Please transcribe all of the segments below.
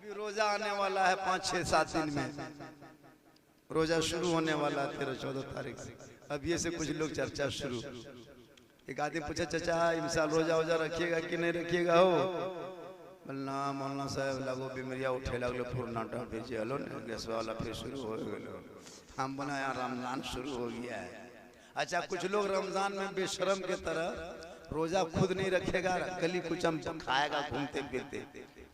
अभी रोजा आने वाला है 5-6-7 दिन में, रोजा शुरू होने वाला है 13-14 तारीख से। अब ये से कुछ लोग चर्चा शुरू। एक आदमी पूछे चाचा इस साल रोजा वोजा रखिएगा कि नहीं रखिएगा हो? बोलना मौलाना साहब लगो बीमारिया उठे लगलो फुरनाटा फिर चलो गैस वाला फिर शुरू हो गलो। हम बोला यार रमजान शुरू हो गया है। अच्छा कुछ लोग रमजान में बेशरम के तरह रोजा खुद नहीं रखेगा, गली कुचम खाएगा घूमते फिरते,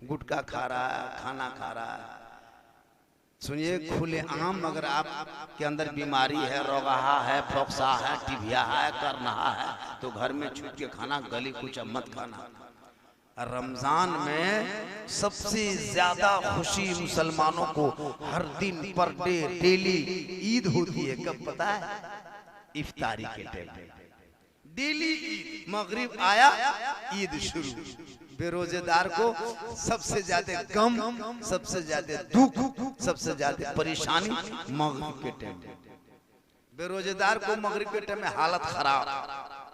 गुटखा खा रहा है, खाना खा रहा है। सुनिए खुले आम अगर आप के अंदर बीमारी है, रोगाहा है, फोक्सा है, टिबिया है, करनहा है, तो घर में छूट के खाना, गली कुचम मत खाना। रमजान में सबसे ज्यादा खुशी मुसलमानों को हर दिन पर डे डेली ईद होती है। कब पता है? इफ्तारी के टाइम डेली ईद, मगरिब आया ईद शुरू। बेरोजेदार को सबसे ज्यादा गम, सबसे ज्यादा दुख, सबसे ज्यादा परेशानी मगरिब के टाइम। बेरोजेदार को मगरिब के टाइम में हालत खराब,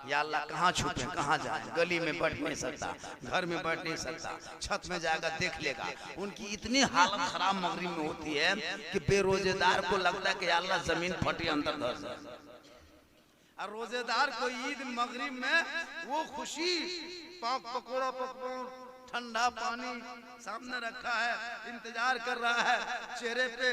या अल्लाह कहाँ छुपे कहाँ जाए, गली में बैठ नहीं सकता, घर में बैठ नहीं सकता, छत में जाएगा देख लेगा। उनकी इतनी हालत खराब मगरिब में होती है कि बेरोजेदार को लगता है कि या अल्लाह जमीन फटी अंदर धर जाए। और रोजेदार को ईद मगरिब में वो खुशी, पकौड़ा पकवान, ठंडा पानी सामने रखा है, इंतजार कर रहा है, चेहरे पे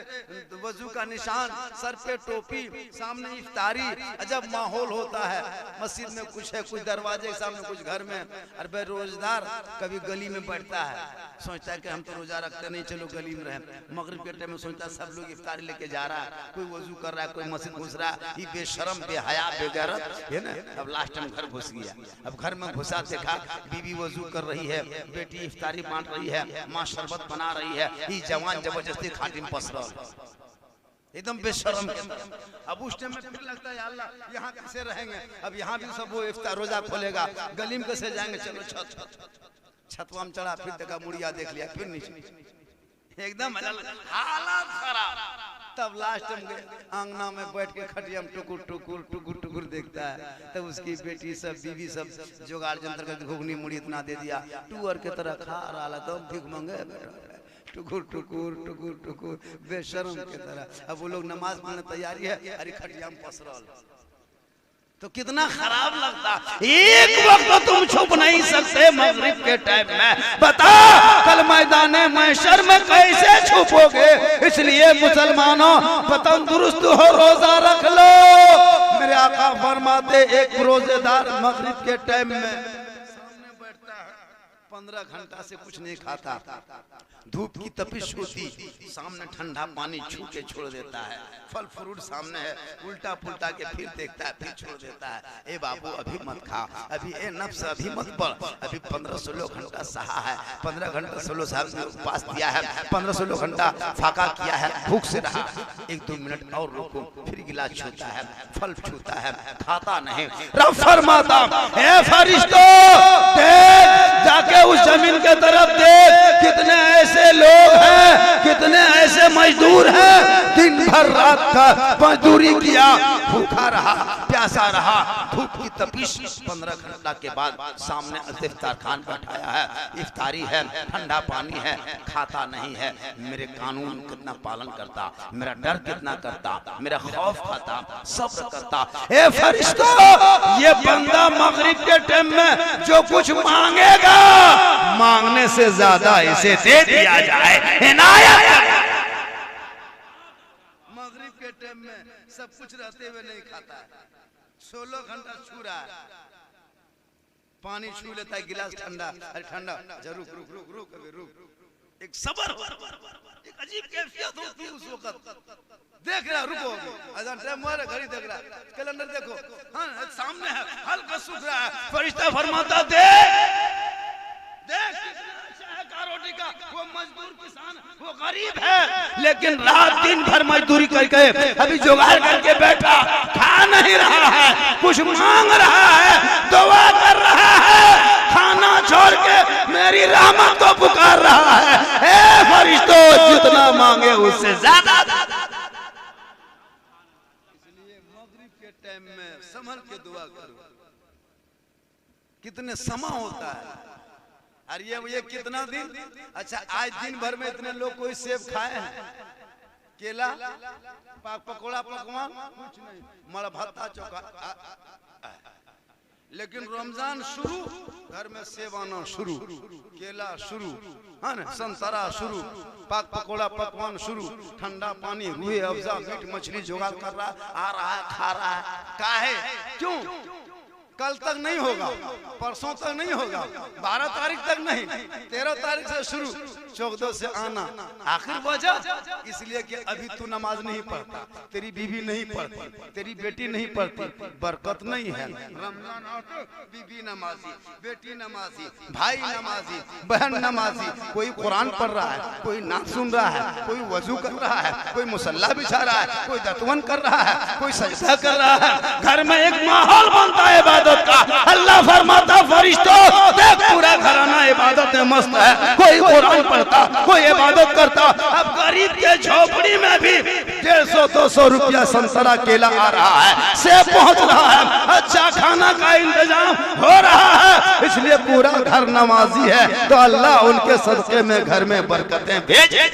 वजू का निशान, सर पे टोपी, सामने इफ्तारी, अजब माहौल होता है। मस्जिद में कुछ है, कुछ दरवाजे के सामने, कुछ घर में। और बेरोजगार कभी गली में बैठता है, सोचता है कि हम तो रोजा रखते नहीं, चलो गली में रहे। मगरिब के टाइम में सोचता है सब लोग इफ्तारी लेके जा रहा है, कोई वजू कर रहा है, कोई मस्जिद घुस रहा है। ये बेशरम बेहया बेगैरत है ना। अब लास्ट टाइम घर घुस गया। अब घर में घुसा, देखा बीवी वजू कर रही है, बेटी इफ्तारी बांट रही है, माँ शरबत बना रही है, ये जवान जबरदस्ती खाटी में पस रहा एकदम बेशरम। अब उस टाइम में फिर लगता है अल्लाह यहाँ कैसे रहेंगे, अब यहाँ भी सब वो इफ्तार रोजा खोलेगा, गली में कैसे जाएंगे, चलो छतवा में चढ़ा, फिर देखा मुड़िया देख लिया, फिर नीचे, एकदम हालत खराब। तब लास्ट में आंगना में बैठ के खटिया में टुकुर टुकुर टुकुर टुकुर देखता है। तब उसकी बेटी सब, बीवी सब जुगाड़ जंतर का घुगनी मुड़ी इतना दे दिया, टूअर के तरह खा रहा, तो भीख मांगे टुकुर टुकुर टुकुर टुकुर बेशरम के तरह। अब वो लोग नमाज पढ़ने तैयारी है, अरे खटिया में पस रहा, तो कितना खराब लगता। एक वक्त तो तुम छुप नहीं सकते मगरिब के टाइम में, बता कल मैदान महशर में कैसे छुपोगे। इसलिए मुसलमानों तंदुरुस्त हो, रोजा रख लो। मेरे आका फरमाते एक रोजेदार मगरिब के टाइम में सामने बैठता है, 15 घंटा से कुछ नहीं खाता, धूप की तपिश होती, सामने ठंडा पानी छू के छोड़ देता है, फल फ्रूट सामने है, उल्टा पुल्टा के फिर देखता है, फिर छोड़ देता है। ए बाबू अभी मत खा, अभी ए नफ्स अभी मत पढ़, अभी 15-16 घंटा सहा है, 15 घंटा 16 साहब ने उपवास दिया है, 15-16 घंटा फाका किया है, भूख से रहा, 1-2 मिनट और रुको, फिर गिलास छूता है, फल छूता है, खाता नहीं। रब फरमाता है फरिश्तों देख जाके उस जमीन के तरफ देख, कितने ऐसे लोग हैं, कितने ऐसे मजदूर हैं, दिन भर रात का मजदूरी किया, भूखा रहा, प्यासा रहा, धूप की तपिश, 15 घंटा के बाद सामने इफ्तार खान बैठाया है, इफ्तारी है, ठंडा पानी है, खाता नहीं है। मेरे कानून कितना पालन करता, मेरा डर कितना करता, मेरा खौफ खाता, सब्र करता। ए फरिश्तों, ये बंदा मगरिब के टाइम में जो कुछ मांगेगा, मांगने से ज्यादा इसे दे दिया जाए। मगरिब के टाइम में सब कुछ रहते हुए नहीं खाता है, 16 घंटा छू रहा है, पानी छू लेता है, गिलास ठंडा, अरे ठंडा, रुक रुक रुक रुक अभी रुक, एक सबर, एक अजीब कैफियत होती है उस वक्त। देख रहा, रुको, अजान टाइम हुआ है, घड़ी देख रहा, कैलेंडर देखो, हाँ सामने है, हल्का सूख रहा है, फरिश्ता फरमाता देख रोटी का, वो मजदूर किसान, वो गरीब है, लेकिन रात दिन भर मजदूरी करके अभी जुगाड़ करके बैठा, खा नहीं रहा है, कुछ मांग रहा है, दुआ कर रहा है, खाना छोड़ के मेरी रहमत को पुकार रहा है। ए फरिश्तों, जितना मांगे उससे ज्यादा। इसलिए मगरिब के टाइम में संभल के दुआ करो। कितने समा होता है, अरे ये कितना दिन? अच्छा आज दिन भर में इतने लोग कोई सेब खाए हैं? केला, पकौड़ा, पकवान कुछ नहीं, मड़ भत्ता चौका। लेकिन रमजान शुरू, घर में सेब आना शुरू, केला शुरू, है ना, संतरा शुरू, पाक पकौड़ा पकवान शुरू, ठंडा पानी, रूहे अफ़ज़ा, मीट मछली जुगाड़ कर रहा, आ रहा है, खा रहा है। काहे? क्यों? कल तक नहीं होगा, परसों तक नहीं होगा, 12 तारीख तक नहीं, 13 तारीख से शुरू, 14 से आना। आखिर वजह इसलिए कि अभी तू नमाज नहीं पढ़ता, तेरी बीवी नहीं पढ़ती, तेरी बेटी नहीं पढ़ती, बरकत नहीं है। रमजान आते बीवी नमाजी, बेटी नमाजी, भाई नमाजी, बहन नमाजी, कोई कुरान पढ़ रहा है, कोई नात सुन रहा है, कोई वजू कर रहा है, कोई मुसल्ला बिछा रहा है, कोई दतवन कर रहा है, कोई सजदा कर रहा है। घर में एक माहौल बनता है इबादत का। अल्लाह फरमाता फरिश्तों देख पूरा घराना इबादत में मस्त है, कोई कुरान पढ़ता, कोई इबादत करता। अब गरीब के झोपड़ी में भी 150-200 रुपया संतरा केला आ रहा है, सेब पहुंच रहा है, अच्छा खाना का इंतजाम हो रहा है, इसलिए पूरा घर नमाजी है। तो अल्लाह उनके सदके में घर में बरकतें भेजे।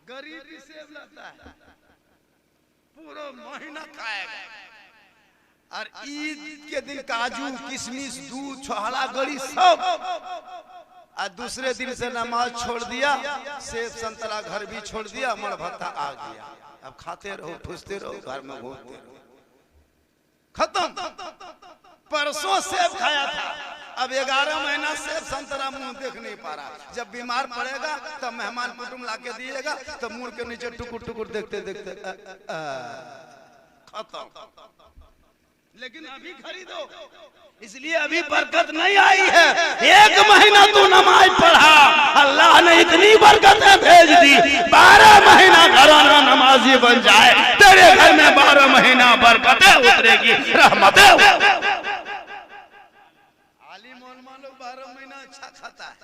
गरीब भी सेब लाता है, पूरा महीना खाएगा। और ईद के दिन काजू, किशमिश, दूध, छोहड़ा, गड़ी सब। और दूसरे दिन से नमाज छोड़ दिया, सेब संतरा घर भी छोड़ दिया, मड़ भत्ता आ गया। अब खाते रहो, ठूसते रहो, घर में घूमते रहो, खत्म। परसों सेब खाया था, अब 11 महीना सेब संतरा मुंह देख नहीं पा रहा। जब बीमार पड़ेगा तब मेहमान कुटुंब लाके दिएगा, तब मुंह के नीचे टुकुर टुकुर देखते देखते खत्म। लेकिन अभी खरीदो, इसलिए अभी बरकत नहीं आई है। 1 महीना तू नमाज पढ़ा, अल्लाह ने इतनी बरकतें भेज दी, 12 महीना घराना नमाजी बन जाए, तेरे घर में 12 महीना बरकतें उतरेगी, रहमतें। आलिम उलमा लोग 12 महीना अच्छा खाता है,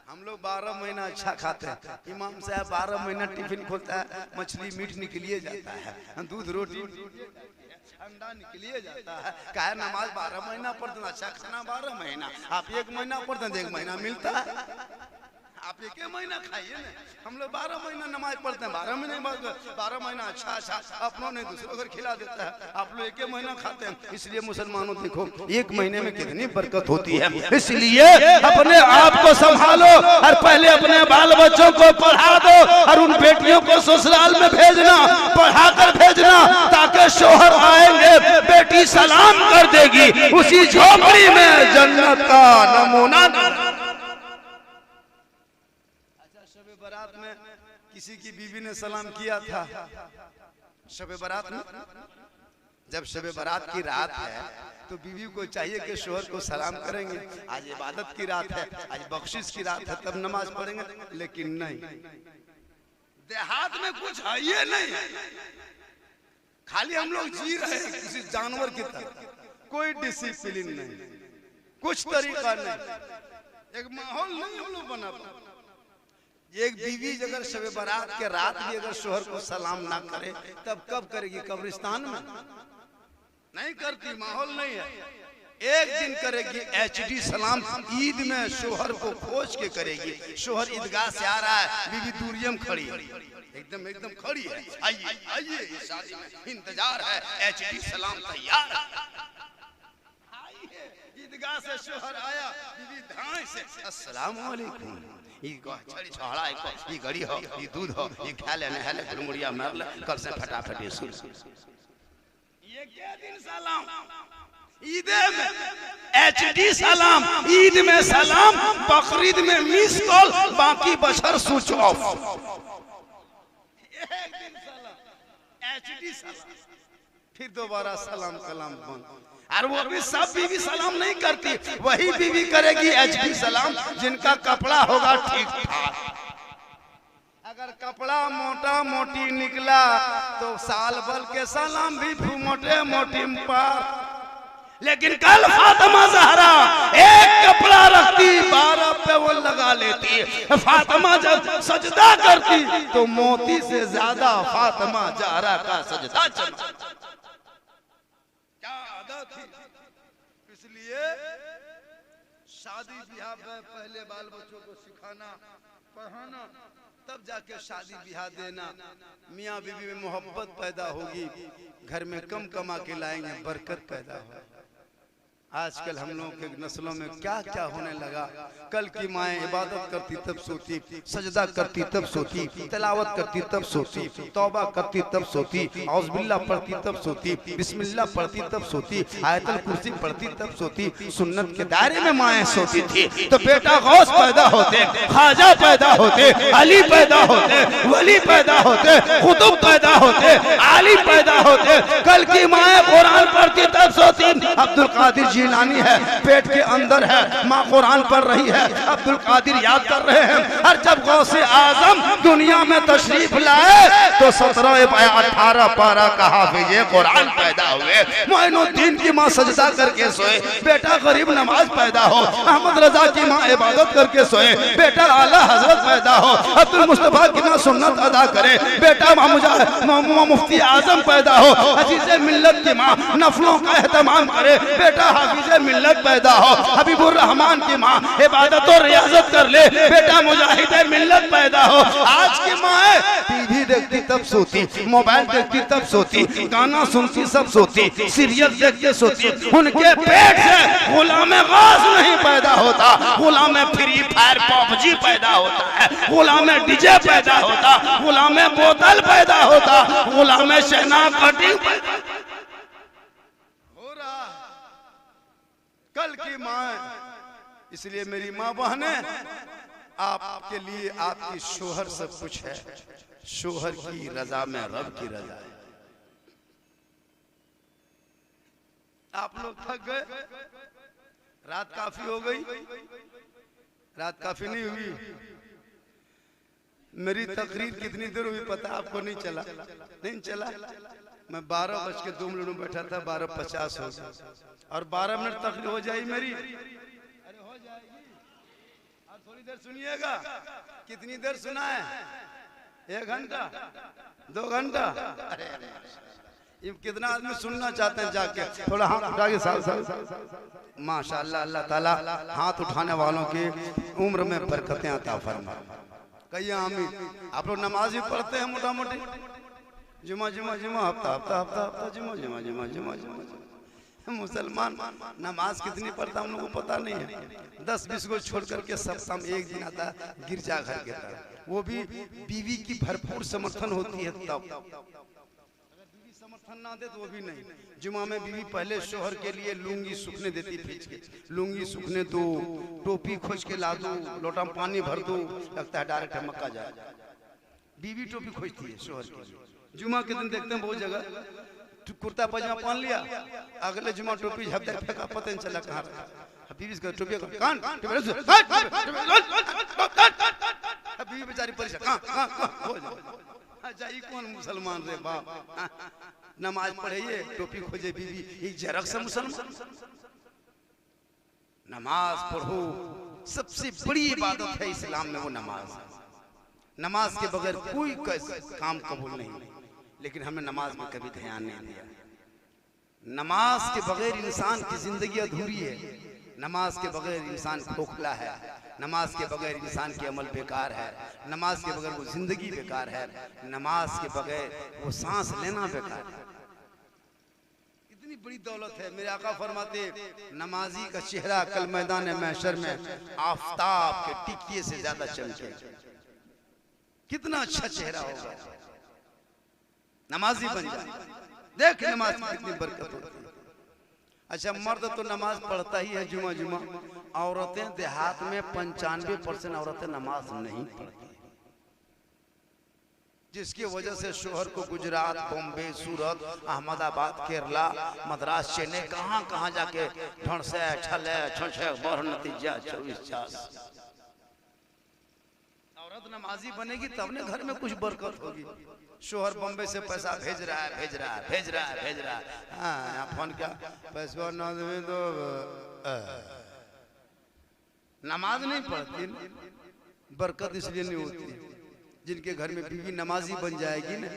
हम लोग 12 महीना अच्छा खाते हैं। इमाम साहब 12 महीना टिफिन खोलता है, मछली मीट निकलिए जाता है, दूध रोटी ठंडा निकलिए जाता है। कहे नमाज 12 महीना पढ़ते, अच्छा खाना 12 महीना, आप 1 महीना पढ़ते हैं, 1 महीना मिलता है। आप 1 महीना खाइए ना, हम लोग 12 महीना नमाज पढ़ते हैं, 12 महीना अच्छा अपनों ने दूसरों को खिला देता है। आप लोग 1 महीना खाते हैं। इसलिए मुसलमानों देखो 1 महीने में कितनी बरकत होती है। इसलिए अपने आप को संभालो और पहले अपने बाल बच्चों को पढ़ा दो, और उन बेटियों को ससुराल में भेजना, पढ़ा कर भेजना, ताकि शोहर आएंगे, बेटी सलाम कर देगी, उसी झोपड़ी में जन्नत का नमूना। बारात में किसी की बीवी ने सलाम किया था, शबे बारात में। जब शबे बारात की रात है तो बीवी को चाहिए कि शोहर को सलाम करेंगे। आज इबादत की रात है, आज बख्शिश की रात है, तब नमाज पढ़ेंगे। लेकिन नहीं, देहात में कुछ है ये नहीं, खाली हम लोग जी रहे हैं किसी जानवर की तरह, कोई डिसिप्लिन नहीं, कुछ तरीका नहीं, एक माहौल नहीं हम लोग बना पाते। एक बीवी अगर शबे बारात के रात भी अगर शोहर को सलाम ना करे, तब कब करेगी? कब्रिस्तान में नहीं करती, माहौल नहीं है। एक दिन करेगी HD सलाम, ईद में शोहर को खोज के करेगी। शोहर ईदगाह से आ रहा है, बीवी दूरियम खड़ी, एकदम खड़ी है, आइए आइए, इस शादी में इंतजार है, HD सलाम तैयार है। ईदगाह से शोहर आया, बीवी धाए से अस्सलाम वालेकुम, छोड़ा ये गड़ी हो, ये दूध हो, ये खा ले नहा ले, गुड़मुड़िया मार ले, कल से फटाफट ये शुरू। ये क्या दिन सलाम? ईद में HD सलाम, ईद में सलाम, बकरीद में मिस कॉल, बाकी बशर स्विच ऑफ। एक दिन सलाम, HD सलाम, फिर दोबारा सलाम कलाम बंद। और वो भी सब बीवी सलाम नहीं करती, वही बीवी करेगी HD सलाम जिनका कपड़ा होगा ठीक ठाक। अगर कपड़ा मोटा मोटी निकला तो साल भर के सलाम भी मोटे मोटी पार। लेकिन कल फातिमा ज़हरा एक कपड़ा रखती, 12 पे वो लगा लेती। फातिमा जब सजदा करती तो मोती से ज्यादा फातिमा ज़हरा का सजदा चमकता। इसलिए शादी ब्याह में पहले बाल बच्चों को सिखाना पढ़ाना, तब जाके शादी ब्याह देना। मियाँ बीवी में मोहब्बत पैदा होगी, घर में कम कमा के लाएंगे, बरकत पैदा होगी। आजकल हम लोगों के नस्लों में क्या क्या होने लगा। कल की माएँ इबादत करती तब सोती, सजदा करती तब सोती, तिलावत करती तब सोती, तौबा करती तब सोती, औज़बिल्लाह पढ़ती तब सोती, बिस्मिल्लाह पढ़ती तब सोती, आयतल कुर्सी पढ़ती तब सोती। सुन्नत के दायरे में माएँ सोती थी तो बेटा गौस पैदा होते, ख्वाजा पैदा होते, अली पैदा होते, वली पैदा होते, कुतुब पैदा होते, आली पैदा होते। कल की माएँ कुरान पढ़ती तब सोती। अब्दुल कादिर जिलानी है, पेट के अंदर है, माँ कुरान पढ़ रही है, अब्दुल कादिर याद कर रहे हैं। और जब गौसे आजम दुनिया में तशरीफ लाए तो 17-18 पारा का हाफिज कुरान पैदा हुए। मोइनुद्दीन की माँ सजदा करके सोए, बेटा गरीब नमाज पैदा हो। अहमद रजा की माँ इबादत करके सोए, बेटा आला हजरत पैदा हो। अब्दुल मुस्तफा की माँ सुन्नत अदा करे, बेटा मुफ्ती आजम पैदा हो। अजीज़े मिल्लत की माँ नफलों का एहतमाम करे, बेटा हाफिज़े मिल्लत पैदा हो। हबीबुर रहमान की माँ इबादत और रियाजत कर ले, बेटा मुजाहिदे मिल्लत पैदा हो। आज की माँ टीवी देखती तब सोती, मोबाइल देखती तब सोती, गाना सुनती सब सोती, सीरियल देख के सोती। उनके पेट से गुलाम गाज नहीं पैदा होता, गुलाम फ्री फायर पबजी पैदा होता है, गुलाम डीजे पैदा होता, गुलाम बोतल पैदा होता, गुलाम शहनाज कटिंग हो रहा। कल की माँ, इसलिए मेरी माँ बहने, आपके लिए आपकी शोहर सब कुछ है। शोहर की रजा में रब की रजा है। आप लोग थक गए, रात काफी हो गई, रात काफी नहीं हुई। मेरी तकरीर कितनी देर हुई पता आपको नहीं चला? नहीं चला। मैं 12:02 में बैठा था, 12:50 हो गया और 12 मिनट तकरीर हो जाएगी मेरी। अरे हो जाएगी, और थोड़ी देर सुनिएगा। कितनी देर सुना है? 1 घंटा, 2 घंटा? अरे ये कितना आदमी सुनना चाहते हैं जाके? थोड़ा हाथ उठा के साथ माशाअल्लाह, अल्लाह ताला हाथ उठाने वालों की उम्र में बरकतें अता फरमाए। कहिए आमीन। आप लोग नमाज भी पढ़ते हैं मोटा मोटी, जुमा जुमा जुमा, हफ्ता हफ्ता हफ्ता हफ्ता, जुमा जुमा जुमा जुमा जुमा। मुसलमान नमाज कितनी पढ़ता हम लोग को पता नहीं है। 10-20 को छोड़ करके सप्ताह में 1 दिन आता गिरजा घर के तरफ, वो भी बीवी की भरपूर समर्थन होती है तब। अगर बीवी समर्थन ना दे तो वो भी नहीं। जुमा में बीवी पहले शोहर के लिए लुंगी सूखने देती, खींच के लुंगी सूखने दो, टोपी खोज के ला दो, लोटा में पानी भर दो, लगता है डायरेक्ट मक्का जाए। बीवी टोपी खोजती है शोहर के लिए। जुमा के दिन देखते हैं बहुत जगह कुर्ता पजामा पहन लिया, अगले जुमा टोपी झपटा फेंका, पता नहीं चला कहाँ बीवी का टोपी कान, बीवी बेचारी परेशान, अच्छा ये कौन मुसलमान रे बाप? नमाज पढ़े टोपी खोजे बीवी, ये जरक से मुसलमान? नमाज पढ़ो, सबसे बड़ी इबादत है इस्लाम में वो नमाज। नमाज के बगैर कोई काम कबूल नहीं, लेकिन हमने नमाज में कभी ध्यान नहीं दिया। नमाज के बगैर इंसान की जिंदगी अधूरी है। नमाज के बगैर इंसान खोखला है, नमाज के बगैर इंसान के अमल बेकार है, नमाज के बगैर वो जिंदगी बेकार है, नमाज के बगैर वो सांस लेना बेकार है। इतनी बड़ी दौलत है। मेरे आका फरमाते नमाजी का चेहरा कल मैदान महशर में आफताब के टिकिए से ज्यादा चमके। कितना अच्छा चेहरा होगा, नमाजी बन जाए। देख नमाज की कितनी बरकत होती है। अच्छा मर्द तो नमाज पढ़ता ही है जुमा जुमा, औरतें देहात में 95% औरतें नमाज नहीं पढ़ती, जिसकी वजह से शोहर को गुजरात, बॉम्बे, सूरत, अहमदाबाद, केरला, मद्रास, चेन्नई, कहाँ कहाँ जाके ढंग से छले छे बड़ नतीजा 24-4। औरत नमाजी बनेगी तब ने घर में कुछ बरकत होगी। शोहर बॉम्बे से पैसा भेज रहा है, भेज रहा है, भेज रहा है, भेज रहा है, हाँ फोन क्या पैसा ना दे तो नमाज नहीं पढ़ती। बरकत इसलिए नहीं होती, जिनके घर में बीवी नमाजी बन जाएगी ना,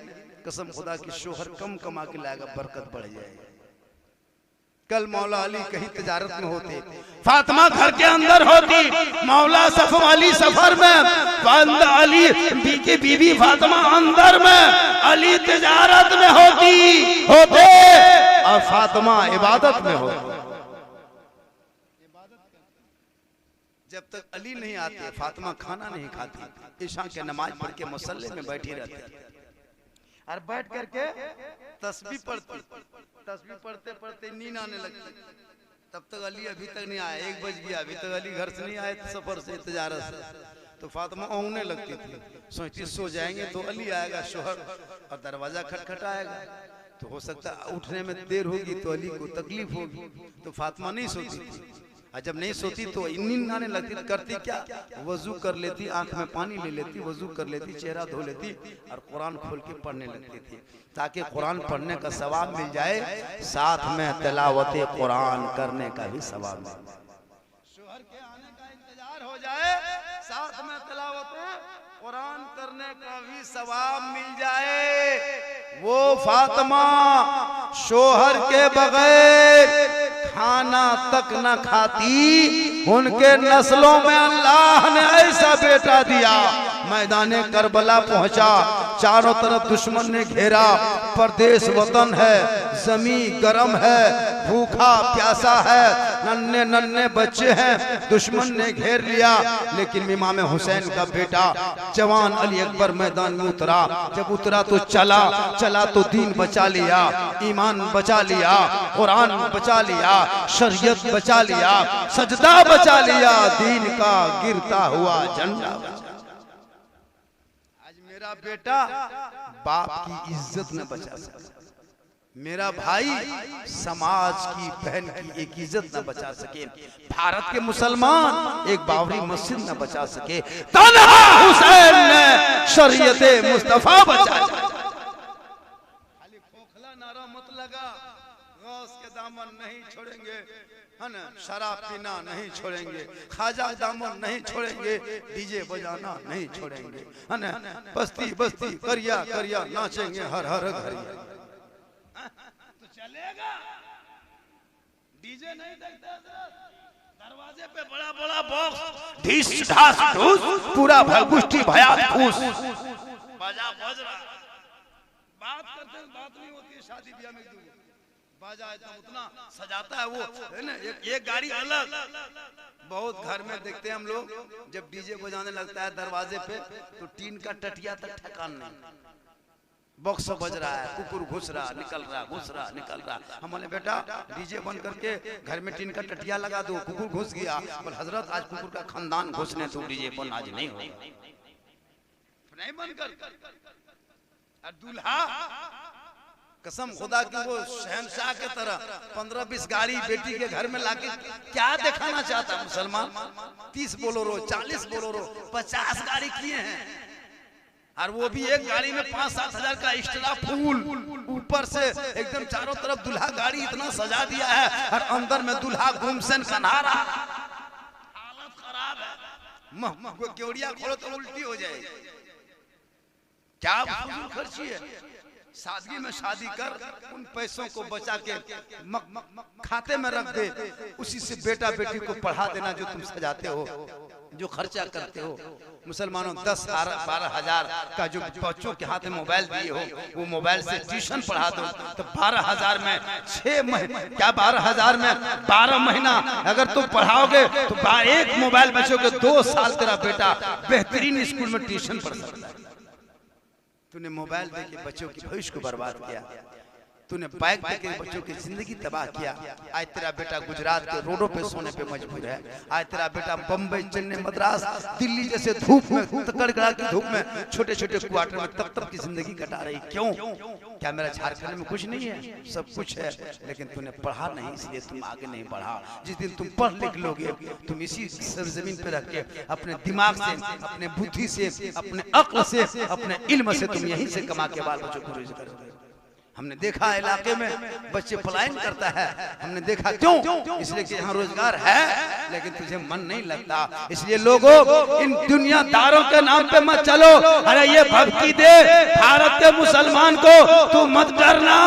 कसम खुदा की शोहर कम कमा के लाएगा, बरकत बढ़ जाएगी। कल मौला अली कहीं तिजारत में होते, फातिमा घर के अंदर होती, मौला सफर अली सफर में, अली की बीवी फातिमा अंदर में, अली तिजारत में होते और फातिमा इबादत में होती। जब तक अली नहीं आते फातिमा खाना नहीं खाती, ईशा के नमाज पढ़ के मुसल्ले में बैठी रहती और बैठ करके तस्बीह पढ़ती, तस्बीह पढ़ते पढ़ते नींद आने लगती। तब तक अली अभी तक नहीं आया, 1 बज गया, अभी तक अली घर से नहीं आए सफर से तिजारत से। तो फातिमा ओंगने लगती थी, सोचती सो जाएंगे तो अली आएगा शोहर और दरवाजा खटखटाएगा, तो हो सकता उठने में देर होगी तो अली को तकलीफ होगी। तो फातिमा नहीं सोती थी, और जब नहीं सोती तो नींद आने लगती तो करती क्या, वजू कर लेती, आंख में पानी ले लेती, वजू कर लेती, चेहरा धो लेती और कुरान खोल के पढ़ने लगती थी, ताकि कुरान पढ़ने का सवाब मिल जाए, साथ में तिलावत कुरान करने का भी सवाब मिल जाए। शोहर के आने का इंतजार हो जाए, साथ में तिलावत कुरान करने का भी सवाब मिल जाए। वो फातिमा शोहर के बगैर खाना तक न खाती, उनके नस्लों में अल्लाह ने ऐसा बेटा दिया। मैदाने करबला पहुंचा, चारों तरफ दुश्मन ने घेरा, परदेश वतन है, जमी गरम है, भूखा प्यासा है, नन्हे नन्हे बच्चे हैं, दुश्मन ने घेर लिया। लेकिन इमाम हुसैन का बेटा जवान अली अकबर मैदान में उतरा। जब उतरा तो चला तो दीन बचा लिया, ईमान बचा लिया, कुरान बचा लिया, शरीयत बचा लिया, सजदा बचा लिया, दीन का गिरता हुआ झंडा बचा। आज मेरा बेटा बाप की इज्जत न बचा सका, मेरा भाई समाज की बहन की एक इज्जत न बचा सके, भारत के मुसलमान एक बाबरी मस्जिद न बचा सके, तन्हा हुसैन ने शरीयते मुस्तफा बचा। खाली खोखला नारा मत लगा, गौस के दामन नहीं छोड़ेंगे, है ना, शराब पीना नहीं छोड़ेंगे, खाजा दामन नहीं छोड़ेंगे, डीजे बजाना नहीं छोड़ेंगे, है ना, बस्ती बस्ती करिया करिया नाचेंगे हर हर घरिया। तो चलेगा, डीजे नहीं देखते, दरवाजे पे बड़ा बड़ा बॉक्स, ढीस ढास ढूस, पूरा भगुष्ठी भयात फूस, बाजा बज रहा, बात करते बात नहीं होती है। शादी ब्याह में बाजा तो उतना सजाता है वो, है ना, एक गाड़ी अलग। बहुत घर में देखते हैं हम लोग, जब डीजे बजाने लगता है दरवाजे पे तो टीन का टटिया तक ठिकान नहीं, बॉक्स बज रहा है, कुकुर घुस रहा निकल रहा, घुस रहा निकल रहा। हम बोले बेटा डीजे बंद करके घर में टीन का टटिया लगा दो, कुकुर घुस गया। बोले हजरत आज कुकुर का खानदान घुसने तो डीजे बंद आज नहीं हो, नहीं बंद कर। दूल्हा कसम खुदा की वो शहंशाह के तरह 15-20 गाड़ी बेटी के घर में लाके क्या दिखाना चाहता मुसलमान। 30 बोलोरो, 40 बोलोरो, 50 गाड़ी किए हैं, और वो भी एक गाड़ी में 5-7 हजार का एक्स्ट्रा फूल, ऊपर से एकदम चारों तरफ दुल्हा गाड़ी इतना सजा दिया है, और अंदर में दुल्हा गुमसन कन्हारा, हालत खराब है। केवड़िया खोलो तो उल्टी हो जाएगी। क्या फजूल खर्ची है। सादगी में शादी कर, उन पैसों को बचा के खाते में रख दे, उसी से बेटा बेटी को पढ़ा देना जो तुम सजाते हो, जो खर्चा करते हो। मुसलमानों 10-12 हजार का जो बच्चों के हाथ में मोबाइल दिए हो, वो मोबाइल से ट्यूशन पढ़ा दो तो 12 हजार में 6 महीने, क्या 12 हजार में 12 महीना अगर तुम पढ़ाओगे तो एक मोबाइल बच्चों के 2 साल तेरा बेटा बेहतरीन स्कूल में ट्यूशन पढ़ सकता है। तूने मोबाइल देके बच्चों की भविष्य को बर्बाद किया, तूने बाइक देके बच्चों की जिंदगी तबाह किया। आज तेरा बेटा गुजरात के रोडों पे सोने पे मजबूर है, आज तेरा बेटा बम्बई, चेन्नई, मद्रास, दिल्ली जैसे धूप में, कड़कड़ा की धूप में, छोटे छोटे क्वार्टर में तब की जिंदगी कटा रही। क्यों? क्या मेरा झारखंड में कुछ नहीं है? सब कुछ है, लेकिन तूने पढ़ा नहीं, इसलिए तुम आगे नहीं बढ़ा। जिस दिन तुम पढ़ लिख लोगे, तुम इसी सरजमीन पे रख के अपने दिमाग से, अपने बुद्धि से, अपने अक्ल से, अपने इल्म से तुम यहीं से कमा के बाल बच्चों को रोज करोगे। हमने देखा इलाके में बच्चे पलायन करता है, हमने देखा। क्यों? इसलिए कि यहाँ रोजगार है। लेकिन तुझे मन नहीं लगता। इसलिए लोगों, इन दुनियादारों के नाम पे मत चलो। अरे ये भक्ति दे भारत के मुसलमान को, तू मत डरना।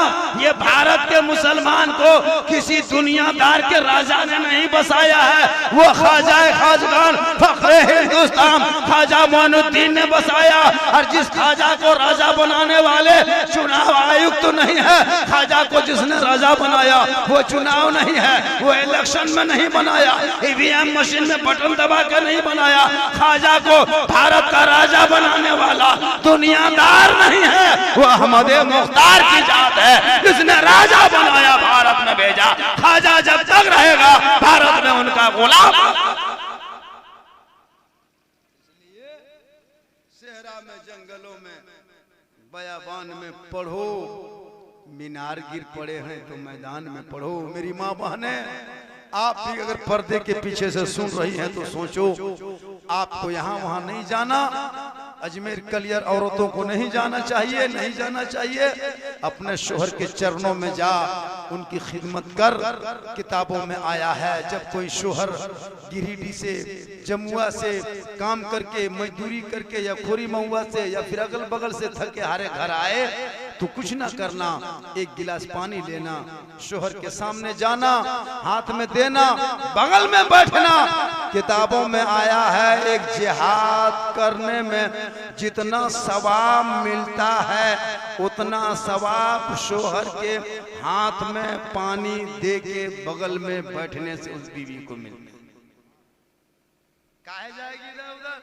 ये भारत के मुसलमान को किसी दुनियादार के राजा ने नहीं बसाया है, वो ख्वाजा खाजगान फखरे हिंदुस्तान ख्वाजा मोइनुद्दीन ने बसाया। और जिस ख्वाजा को राजा बनाने वाले चुनाव आयुक्त तो नहीं है, ख्वाजा को जिसने राजा बनाया वो चुनाव नहीं है, वो इलेक्शन में नहीं बनाया, ईवीएम मशीन में बटन दबा के नहीं बनाया। ख्वाजा को भारत का राजा बनाने वाला दुनियादार नहीं है, वो अहमद मुख्तार की जात है, जिसने राजा बनाया भारत में भेजा। ख्वाजा जब तक रहेगा भारत में उनका गुलाम। सेहरा में, जंगलों में, बयाबान में पढ़ो, मीनार गिर पड़े हैं तो मैदान में पढ़ो। मेरी माँ बहने, आप भी अगर पर्दे के पीछे से सुन रही हैं तो सोचो, आपको यहाँ वहाँ नहीं जाना। अजमेर कलियर औरतों को नहीं जाना चाहिए, नहीं जाना चाहिए। अपने शोहर के चरणों में जा, उनकी खिदमत कर। किताबों में आया है, जब कोई शोहर गिरिडीह से, जमुआ से काम करके, मजदूरी करके, या खोरी महुआ से, या फिर अगल बगल से थके हारे घर आए तो कुछ ना करना, एक गिलास पानी लेना, शोहर के सामने जाना, हाथ में देना, बगल में बैठना। किताबों में आया है, एक जिहाद करने में जितना सवाब मिलता है उतना सवाब शोहर के हाथ में पानी दे के बगल में बैठने से उस बीवी को मिलता है। काहे जाएगी इधर उधर?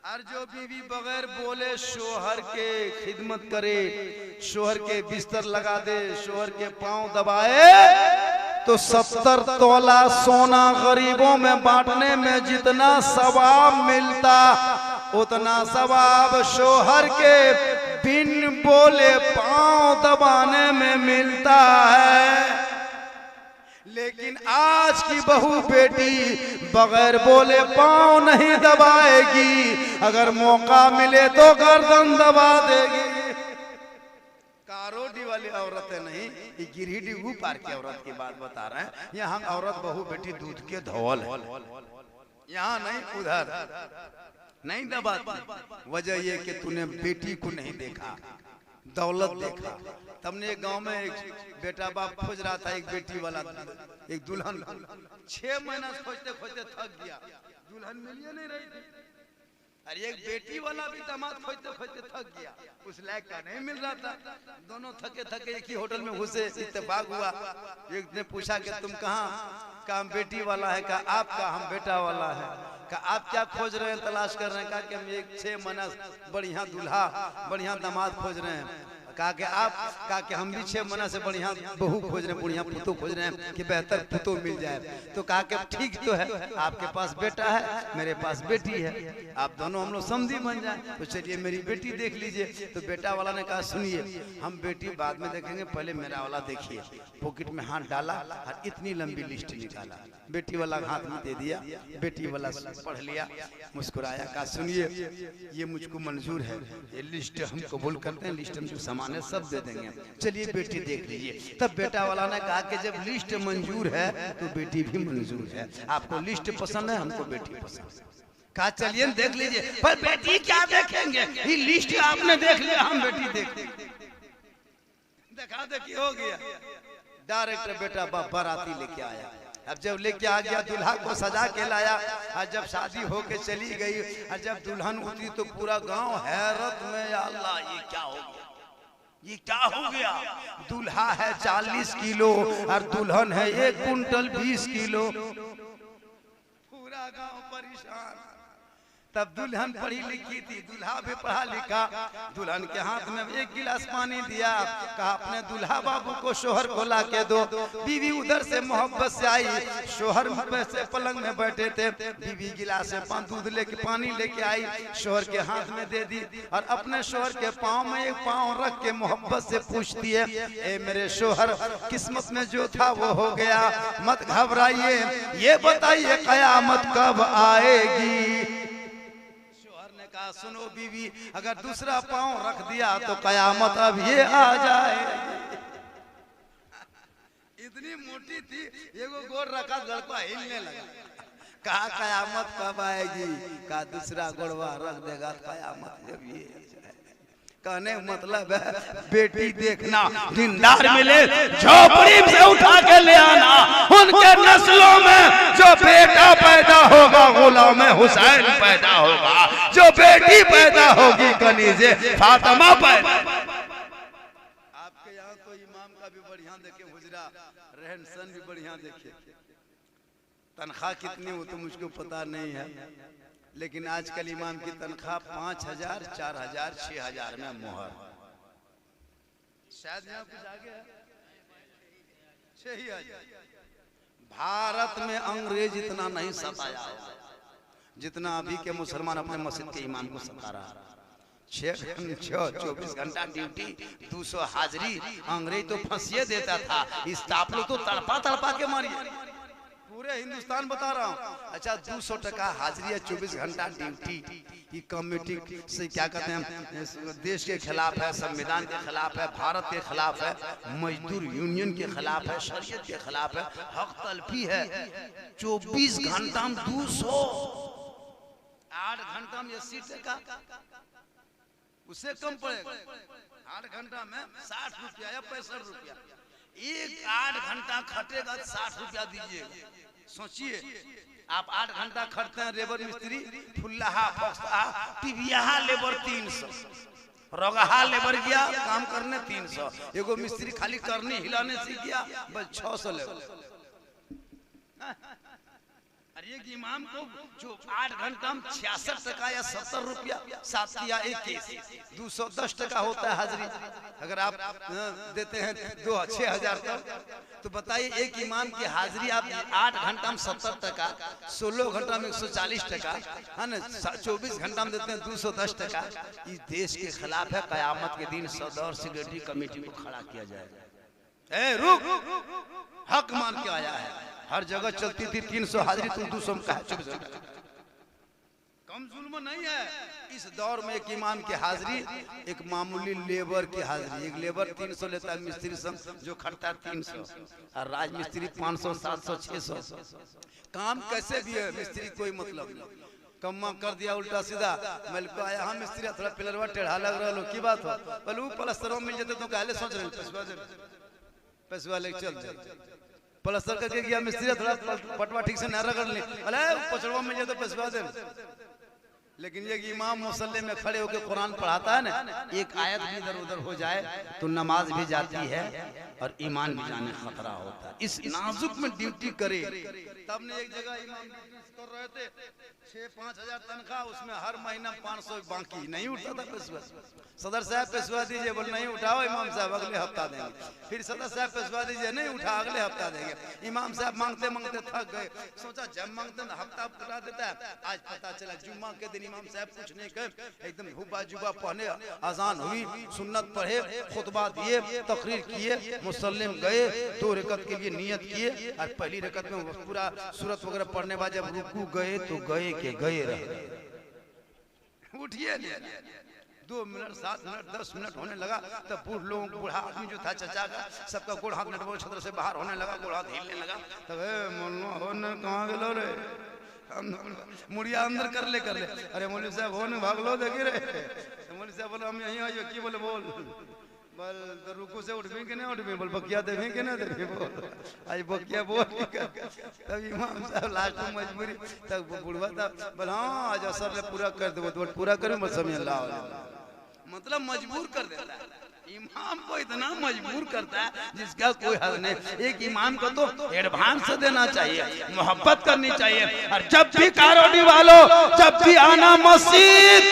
और जो बीवी बगैर बोले शोहर के खिदमत करे, शोहर के बिस्तर लगा दे, शोहर के पांव दबाए, तो 70 तोला सोना गरीबों में बांटने में जितना सवाब मिलता उतना सवाब शोहर के बिन बोले पांव दबाने में मिलता है। लेकिन आज की बहू बेटी बगैर बोले पांव नहीं दबाएगी, अगर मौका मिले तो गर्दन दबा देगी। कारोडी वाली औरतें नहीं, ये गिरिडीह पार की औरत की बात बता रहे हैं। यहाँ औरत बहू बेटी दूध के धौल है, यहाँ नहीं, उधर नहीं दबाती। वजह ये कि तूने बेटी को नहीं देखा, दौलत देखा। तुमने एक गांव में एक बेटा बाप खोज रहा था, एक बेटी वाला, एक दुल्हन। 6 महीना खोजते खोजते थक गया, दुल्हन मिल नहीं रही थी। अरे एक बेटी वाला भी दामाद खोजते खोजते थक गया, उस लायक का नहीं मिल रहा था। दोनों थके थके एक ही होटल में घुसे, इत्तेफाक हुआ। एक ने पूछा कि तुम कहाँ? कहा हम बेटी वाला है। कहा आपका? हम बेटा वाला है। कहा आप क्या खोज रहे हैं, तलाश कर रहे हैं? कहा कि हम एक 6 महीना बढ़िया दूल्हा, बढ़िया दामाद खोज रहे हैं। कहा कि आप? कहा कि हम भी 6 महीना से बढ़िया बहू खोज रहे हैं, बढ़िया पुतो खोज रहे हैं कि बेहतर पुतो मिल जाए। तो कहा कि ठीक तो है, आपके पास बेटा है, मेरे पास बेटी है, आप दोनों हम लोग समधी बन जाए। तो चलिए मेरी बेटी देख लीजिए। तो बेटा वाला ने कहा सुनिए, हम बेटी बाद में देखेंगे, पहले मेरा वाला देखिए। पॉकेट में हाथ डाला और इतनी लंबी लिस्ट निकाला, बेटी वाला हाथ में दे दिया। बेटी वाला पढ़ लिया, मुस्कुराया, कहा सुनिए ये मुझको मंजूर है, ये लिस्ट हम कबूल करते हैं, लिस्ट में जो सामान है सब दे देंगे, चलिए बेटी देख लीजिए। तब बेटा वाला ने कहा कि जब लिस्ट मंजूर है तो बेटी भी मंजूर है। आपको लिस्ट पसंद है, हमको बेटी पसंद है। कहा चलिए देख लीजिए। पर बेटी क्या देखेंगे, ये लिस्ट आपने देख लिया, हम बेटी देख देखा देखी हो गया। डायरेक्टर बेटा बाराती लेके आया। अब जब लेके आ गया, दुल्हा को सजा के लाया, और जब शादी होके चली गई, और जब दुल्हन उतरी तो पूरा गांव हैरत में, या अल्लाह ये क्या हो गया, ये क्या हो गया? दूल्हा है 40 किलो और दुल्हन है 1 कुंटल 20 किलो। पूरा गांव परेशान। तब दुल्हन पढ़ी लिखी थी, दूल्हा भी पढ़ा लिखा। दुल्हन के हाथ में 1 गिलास पानी दिया, कहा अपने दूल्हा बाबू को शोहर को ला के दो। बीवी उधर से मोहब्बत से आई, शोहर से पलंग में बैठे थे, बीवी गिलास से दूध लेके पानी लेके आई, शोहर के हाथ में दे दी, और अपने शोहर के पाँव में एक पाँव रख के मोहब्बत से पूछती है, ए मेरे शोहर, किस्मत में जो था वो हो गया, मत घबराइए, ये बताइए कयामत कब आएगी? कहा सुनो बीवी, अगर दूसरा पांव रख दिया तो कयामत अब ये आ जाए। इतनी मोटी थी, एगो गोर रखा, लड़का हिलने लगा। कहा कयामत कब आएगी, कहा दूसरा गोड़वा रख देगा कयामत जब ये। कहने मतलब है बेटी देखना दीनदार मिले झोपड़ी से उठा के ले आना, उनके नस्लों में जो बेटा पैदा होगा गुलाम हुसैन पैदा होगा, जो बेटी पैदा होगी कनीज़े फातिमा पैदा। आपके यहाँ तो इमाम का भी बढ़िया देखे हुजरा, रहन सहन भी बढ़िया देखे, तनख्वाह कितनी हो तो मुझको पता नहीं है, लेकिन आजकल इमाम की तनख्वाह 5,000, 4,000, 6,000 में मोहर। शायद यहाँ कुछ आगे है 6,000। भारत में अंग्रेज इतना नहीं सताया जितना अभी के मुसलमान अपने मस्जिद के इमाम को सता रहा। 24 घंटा ड्यूटी, 200 हाजिरी। अंग्रेज तो फंसिए देता था, इस तापलो तो तड़पा तड़पा के मारिए, पूरे हिंदुस्तान बता रहा हूँ। अच्छा 200 टका हाजिरी है, 24 घंटा ड्यूटी। ये कमेटी से क्या कहते हैं, देश के खिलाफ है, संविधान के खिलाफ है, भारत के खिलाफ है, मजदूर यूनियन के खिलाफ है, शरीयत के खिलाफ है, हक तलफी है। 24 घंटा में 200, 8 घंटा में 80 टका, उससे कम पड़ेगा। 8 घंटा में 60 रुपया या 65 रुपया। एक 8 घंटा खटेगा 60 रुपया दीजिएगा। सोचिए आप 8 घंटा खटते हैं, लेबर मिस्त्री, फुल्लाहा फक्सा टिबियाहा लेबर 300, रोगहा लेबर गया काम करने 300, एगो मिस्त्री खाली करने हिलाने सीख गया बस 600 लेबर। अरे एक इमाम को जो 8 घंटा में 66 टका या 70 रुपया, 7 या 21, 210 टका होता है हाजिरी। अगर आप देते हैं 6,000 तो बताइए एक इमाम की हाजिरी आप 8 घंटा में 70 टका, 16 घंटा में 140 टका, है ना, 24 घंटा में देते हैं 210 टका। इस देश के खिलाफ है, कयामत के दिन सदर सेक्रेटरी कमेटी को खड़ा किया जाएगा। ए रुक, हक मान के आया है। हर जगह चलती थी 300 हाजिरी, तुम 200 में कहा 24 घंटा। कम जुल्म नहीं है। इस दौर में एक इमाम की हाजिरी एक मामूली लेबर की हाजिरी, एक लेबर 300 लेता है, मिस्त्री जो खटता है 300, और राज मिस्त्री 500, 700, 600। काम कैसे भी है, मिस्त्री कोई मतलब नहीं। कम्मा कर दिया उल्टा सीधा, मैं को आया हाँ मिस्त्री थोड़ा पिलरवा टेढ़ा लग रहा लो की बात हो, बोले वो प्लस्तर मिल जाते तो कहले सोच रहे पैसवा लेके चल जाए। प्लस्तर करके गया मिस्त्री, थोड़ा पटवा ठीक से न रगड़ ले, अरे पचड़वा मिल जाए तो पैसवा दे। लेकिन ये इमाम मुसल्ले में खड़े होकर कुरान पढ़ाता है ना, एक आयत भी इधर उधर हो जाए तो नमाज भी जाती है और ईमान भी जाने खतरा होता है। इस नाजुक में ड्यूटी करे। तब ने एक जगह इमाम कर रहे थे 6-5 हजार तनख्वाह, उसमें हर महीना 500 बाकी नहीं उठता था पेशवा। सदर साहब पेशवा दीजिए, बोले नहीं उठाओ इमाम साहब अगले हफ्ता देंगे। फिर सदर साहब पेशवा दीजिए, नहीं उठा अगले हफ्ता देंगे। इमाम साहब मांगते मांगते थक गए, सोचा जब मांगते हफ्ता उठा देता है। आज पता चला जुम्मा के दिन इमाम साहब कुछ नहीं कहे, एकदम हुबा जुबा पहने, अजान हुई, सुन्नत पढ़े, खुतबा दिए, तकरीर किए, मुसल्लिम गए, 2 रकत के लिए नियत किए, और पहली रकत में पूरा सूरत वगैरह पढ़ने बाद जब रुकू गए तो गए के गए रहे। उठिए 2 मिनट 7 मिनट 10 मिनट होने लगा, तब बूढ़ लोगों बूढ़ा आदमी जो था चचा का, सबका गोड़ हाथ नटवर छत्र से बाहर होने लगा, गोड़ हाथ हिलने लगा। तब कहाँ गेलो रे, मुड़िया अंदर कर ले। अरे मौलवी साहब हो न भाग लो देखे रे। मौलवी साहब बोले हम यहीं आइए की, बोले बोल तो रुकू से उठबी कि नहीं उठबी, बोल बकिया देवी कि नहीं देवी, बोल आज बकिया बोल। तब इमाम साहब लास्ट में मजबूरी, तब बुढ़वा था बोल हाँ आज असर ने पूरा कर दे, तो पूरा करूँ बस समझ अल्लाह, मतलब मजबूर कर देता है। इमाम को इतना मजबूर करता है जिसका कोई हद नहीं। एक इमाम को तो एडवांस देना चाहिए, मोहब्बत करनी चाहिए। और जब भी कारोडी वालों, जब भी आना मस्जिद,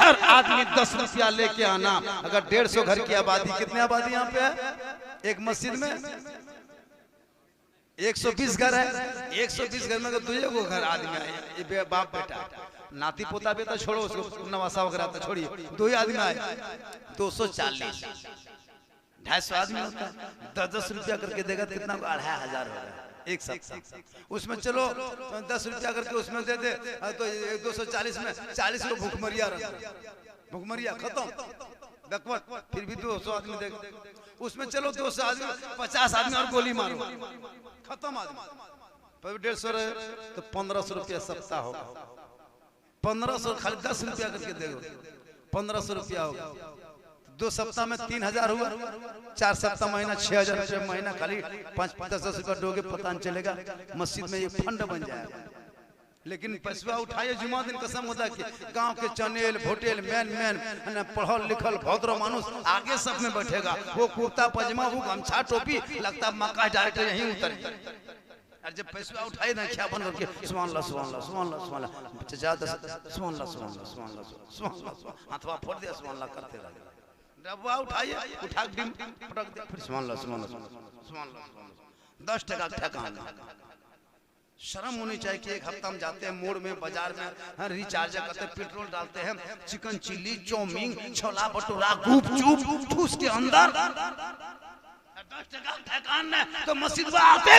हर आदमी 10 रुपया लेके आना। अगर 150 घर की आबादी, कितनी आबादी यहाँ पे है एक मस्जिद में? 120 घर है। 120 घर में 2 घर आदमी आए, बाप बेटा, नाती पोता बेटा छोड़ो, उसको नवासा वगैरह तो छोड़िए, 2 ही आदमी आए, 240, 250 आदमी होता है। 10-10 रुपया करके देगा तो कितना? 2500 होगा एक साथ। उसमें चलो 10 रुपया करके उसमें दे दे तो 240 में 40 को भूखमरिया रहा, भूखमरिया खत्म बकवत। फिर भी 200 आदमी देगा, उसमें चलो 200 आदमी, 50 आदमी और गोली मारो, खत्म आदमी। 150 रहे तो 1500 रुपया सप्ताह होगा। 1500 खाली 10 रुपया करके देगा, 1500 रुपया होगा। 2 सप्ताह में 3000 हुआ, 4 सप्ताह महीना 6000 रुपया महीना, खाली 5-10 रुपया दोगे पता नहीं चलेगा। मस्जिद में ये फंड बन जाएगा। लेकिन पैसा उठाए जुमा दिन कसम होता कि गांव के चनेल भोटेल मैन पढ़ल लिखल भद्र मानुष आगे सब में बैठेगा। वो कुर्ता पजामा, वो गमछा टोपी, लगता मक्का डायरेक्ट यहीं उतर। और जब पैसा उठाए ना क्या बन करके सुभान अल्लाह सुभान अल्लाह सुभान अल्लाह सुभान अल्लाह चचा सुभान अल्लाह सुभान अल्लाह सुभान अल्लाह सुभान अल्लाह हाथवा फोड़ दिया सुभान अल्लाह करते रहे। डब्बा उठाइए उठा डिम पटक दिया फिर सुभान अल्लाह सुभान अल्लाह सुभान अल्लाह। 10 टका ठेकाना। शर्म होनी चाहिए कि एक हफ्ता में जाते हैं मोड़ में बाजार में रिचार्ज करते हैं, पेट्रोल डालते हैं, चिकन चिल्ली चाउमीन छोला भटूरा गुपचुप ठूस के अंदर 10 टका ठेकाना तो मस्जिद में आते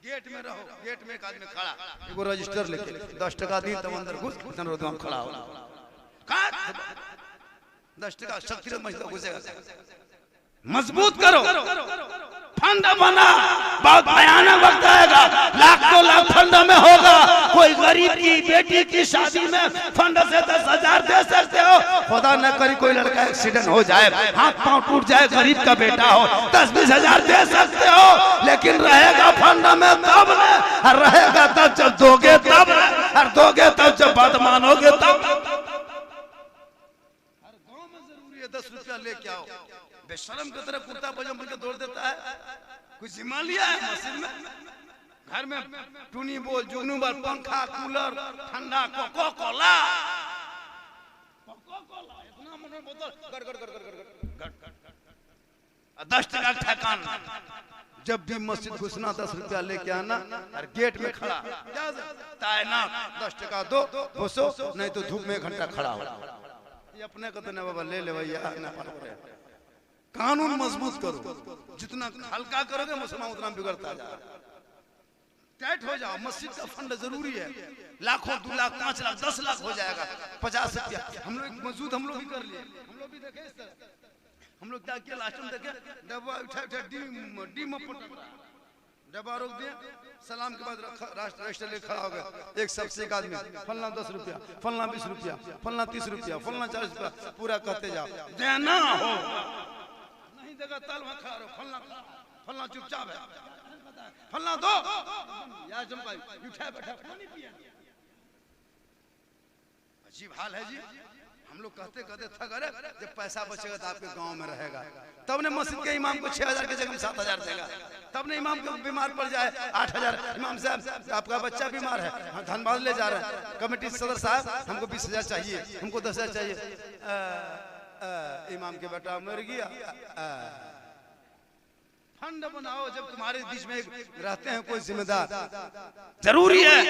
गेट में रहो। गेट में एक आदमी खड़ा, एगो रजिस्टर लेके 10 टका दी तब अंदर घुस रोड खड़ा हो। 10 टका शक्ति मस्जिद घुसेगा। मजबूत करो, फंड बना, बहुत भयानक वक्त आएगा। लाख 2 लाख फंड में होगा। कोई गरीब की बेटी की शादी में फंड से 10,000 दे सकते हो। खुदा न करे कोई लड़का एक्सीडेंट हो जाए, हाथ पांव टूट जाए, गरीब का बेटा हो, 10-20 हजार दे सकते हो। लेकिन रहेगा फंड में तब न, और रहेगा तब जब दोगे तब न, और दोगे तब जब बात मानोगे तब। हर गांव में जरूरी है 10 रुपया लेके आओ। बेशरम की तरह कुर्ता पजामा पहन के दौड़ देता है। कुछ जिम्मा लिया है मस्जिद में? घर में टूनी बोल जुगनू बार पंखा कूलर ठंडा कोको कोला इतना मन बोतल गड़ गड़ गड़ गड़ गड़ 10 टका ठेकान। जब भी मस्जिद घुसना 10 रुपया लेके आना और गेट में खड़ा तायनात 10 टका दो घुसो, नहीं तो धूप में 1 घंटा खड़ा हो। ये अपने को तो ना बाबा ले ले भैया ना पालो। कानून मजबूत करो, जितना हल्का करोगे मुसलमान उतना बिगड़ता जाएगा। टाइट हो जाओ। मस्जिद का फंड जरूरी है। लाखों 2 लाख 5 लाख 10 लाख हो जाएगा। 50 रुपया हम लोग मौजूद हम लोग भी कर लिए। हम लोग भी देखे इस तरह। हम लोग क्या किया लास्ट में देखे डब्बा उठा उठा डी में डब्बा रोक दिया, सलाम के बाद रजिस्टर लेके खड़ा हो गया। एक सबसे एक आदमी फलना 10 रुपया, फलना 20 रुपया, फलना 30 रुपया, फलना 40 रुपया, पूरा कहते जाओ। देना हो जगह तल में खड़ा रहो। फलना फलना चुपचाप है, फलना दो यार जम भाई उठा बैठा पानी पिया। अजीब हाल है जी। हम लोग कहते कहते थक गए। जब पैसा बचेगा तो आपके गांव में रहेगा। तब ने मस्जिद के इमाम को 6000 की जगह में 7000 देगा। तब ने इमाम को बीमार पड़ जाए 8000, इमाम साहब आपका बच्चा बीमार है, धनबाद ले जा रहे हैं, कमेटी सदर साहब हमको 20,000 चाहिए, हमको 10,000 चाहिए। इमाम के बेटा मर गया। फंड बनाओ। जब तुम्हारे बीच में रहते हैं कोई जिम्मेदार, जरूरी है,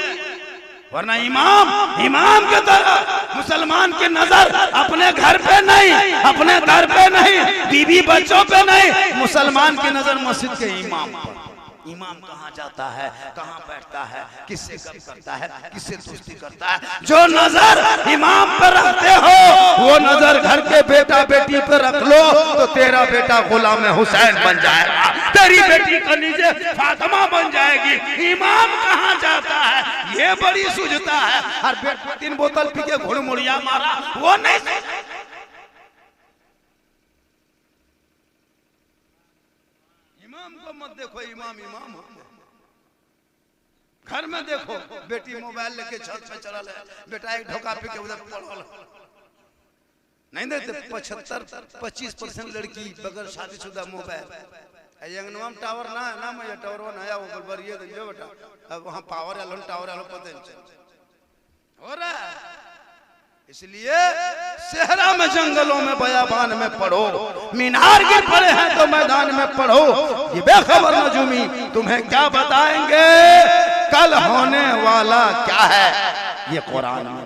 वरना इमाम के तरह मुसलमान की नजर अपने घर पे नहीं, अपने दर पे नहीं, बीवी बच्चों पे नहीं, मुसलमान की नजर मस्जिद के इमाम पर। इमाम कहाँ जाता है, कहाँ बैठता है, किससे गप करता है, किससे दोस्ती करता है। जो नजर इमाम पर रखते हो वो नजर घर के बेटा बेटी पर रख लो तो तेरा बेटा गुलाम हुसैन बन जाएगा, तेरी बेटी खदीजा फातिमा बन जाएगी। इमाम कहाँ जाता है ये बड़ी सूझता है। हर बेटा 3 बोतल पी के घुड़मुड़िया मारा वो नहीं। इमाम को मत देखो, इमाम घर में देखो। बेटी मोबाइल लेके छत पे चला है, बेटा एक ढोका पे के उधर पड़ल नहीं देते। 75-25% लड़की बगैर शादीशुदा मोबाइल। यंगनवा में टावर ना है ना, मैं टावर नया वो बरिए दे बेटा। अब वहां पावर आलो टावर आलो पता नहीं हो रहा है। इसलिए सहरा में जंगलों में बयाबान में पढ़ो, मीनार गिर पड़े हैं तो मैदान में पढ़ो। ये बेखबर नजूमी तुम्हें क्या बताएंगे कल होने वाला क्या है, ये कुरान में